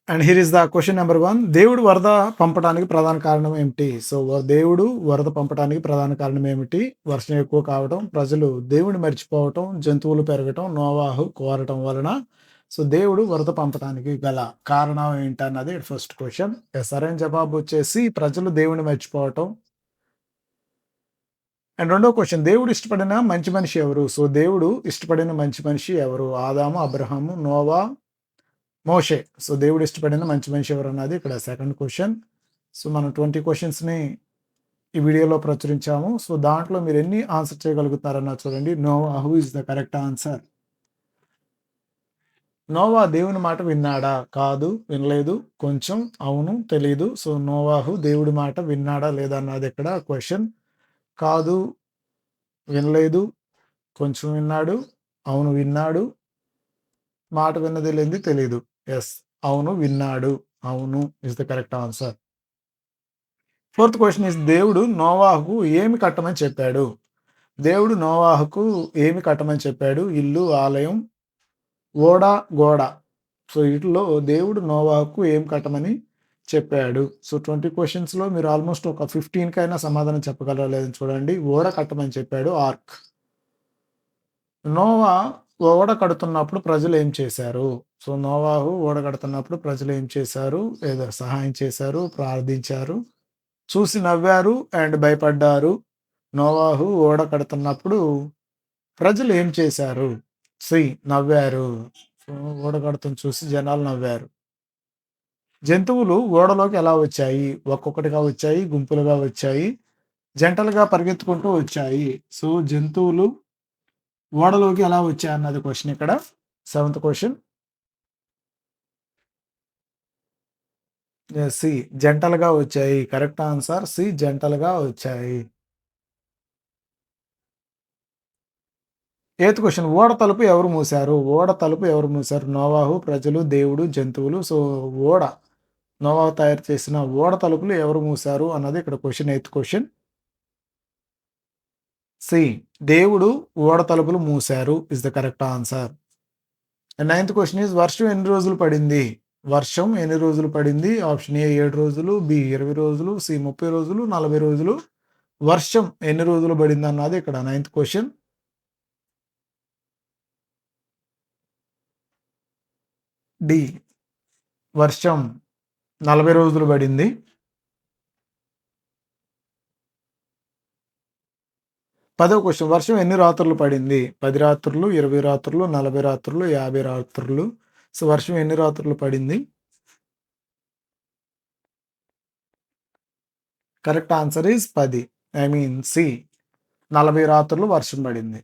And here is the question number 1. దేవుడు వరద పంపడానికి ప్రధాన కారణం ఏమిటి? సో, దేవుడు వరద పంపడానికి ప్రధాన కారణం ఏమిటి? వర్షం ఎక్కువ కావటం, ప్రజలు దేవుడిని మర్చిపోవటం, జంతువులు పెరగటం, నోవాహు కోరటం వలన. సో, దేవుడు వరద పంపటానికి గల కారణం ఏంటన్నది ఫస్ట్ క్వెషన్. సరైన జవాబు వచ్చేసి ప్రజలు దేవుడిని మర్చిపోవటం. అండ్ రెండో క్వెషన్, దేవుడు ఇష్టపడిన మంచి మనిషి ఎవరు? సో, దేవుడు ఇష్టపడిన మంచి మనిషి ఎవరు? ఆదాము, అబ్రహాము, నోవా, మోషే. సో, దేవుడు ఇష్టపడిన మంచి మనిషి ఎవరన్నది ఇక్కడ సెకండ్ క్వెషన్. సో, మనం 20 క్వెషన్స్‌ని ఈ వీడియోలో ప్రచురించాము. సో, దాంట్లో మీరు ఎన్ని ఆన్సర్ చేయగలుగుతారన్నది చూడండి. నోవాహు is the correct answer. Noah దేవుని మాట విన్నాడా? కాదు, వినలేదు, కొంచెం, అవును, తెలీదు. సో, నోవాహు దేవుడి మాట విన్నాడా లేదా అన్నది ఇక్కడ క్వెషన్. కాదు, వినలేదు, కొంచెం విన్నాడు, అవును విన్నాడు, మాట విన్నది లేనిది తెలీదు. యెస్, అవును విన్నాడు. అవును is the correct answer. Fourth question is, దేవుడు నోవాహుకు ఏమి కట్టమని చెప్పాడు? దేవుడు నోవాహుకు ఏమి కట్టమని చెప్పాడు? ఇల్లు, ఆలయం, ఓడ, గోడ. సో, వీటిలో దేవుడు నోవాహుకు ఏం కట్టమని చెప్పాడు? సో, 20 క్వెషన్స్‌లో మీరు ఆల్మోస్ట్ ఒక 15 కైనా సమాధానం చెప్పగలరా లేదని చూడండి. ఓడ కట్టమని చెప్పాడు, ఆర్క్. నోవా ఓడ కడుతున్నప్పుడు ప్రజలు ఏం చేశారు? సో, నోవాహు ఓడ కడుతున్నప్పుడు ప్రజలు ఏం చేశారు? ఏదో సహాయం చేశారు, ప్రార్థించారు, చూసి నవ్వారు అండ్ భయపడ్డారు. నోవాహు ఓడ కడుతున్నప్పుడు ప్రజలు ఏం చేశారు? సి, నవ్వారు. సో, ఓడ కడుతున్న చూసి జనాలు నవ్వారు. జంతువులు ఓడలోకి ఎలా వచ్చాయి? ఒక్కొక్కటిగా వచ్చాయి, గుంపులుగా వచ్చాయి, జంటలుగా పరిగెత్తుకుంటూ వచ్చాయి. సో, జంతువులు ఓడలోకి ఎలా వచ్చాయన్నది క్వెషన్ ఇక్కడ. Seventh question. సి, జంటలుగా వచ్చాయి. కరెక్ట్ ఆన్సర్ సి, జంటలుగా వచ్చాయి. ఎయిత్ క్వెషన్, ఓడ తలుపు ఎవరు మూసారు? ఓడ తలుపు ఎవరు మూసారు? నోవాహు, ప్రజలు, దేవుడు, జంతువులు. సో, ఓడ నోవాహు తయారు చేసిన ఓడ తలుపులు ఎవరు మూసారు అన్నది ఇక్కడ క్వెషన్. Eighth question. సి, దేవుడు ఓడ తలుపులు మూసారు is the correct answer. Ninth question is, వర్షం ఎన్ని రోజులు పడింది? వర్షం ఎన్ని రోజులు పడింది? ఆప్షన్ ఏ 7 రోజులు, బి 20 రోజులు, సి 30 రోజులు, 40 రోజులు. వర్షం ఎన్ని రోజులు పడింది అన్నది ఇక్కడ నైన్త్ క్వెషన్. డి, వర్షం 40 రోజులు పడింది. 10వ క్వెషన్, వర్షం ఎన్ని రాత్రులు పడింది? 10 రాత్రులు, 20 రాత్రులు, 40 రాత్రులు, 50 రాత్రులు. సో, వర్షం ఎన్ని రాత్రులు పడింది? Correct answer is 10. I mean C, 40 రాత్రులు వర్షం పడింది.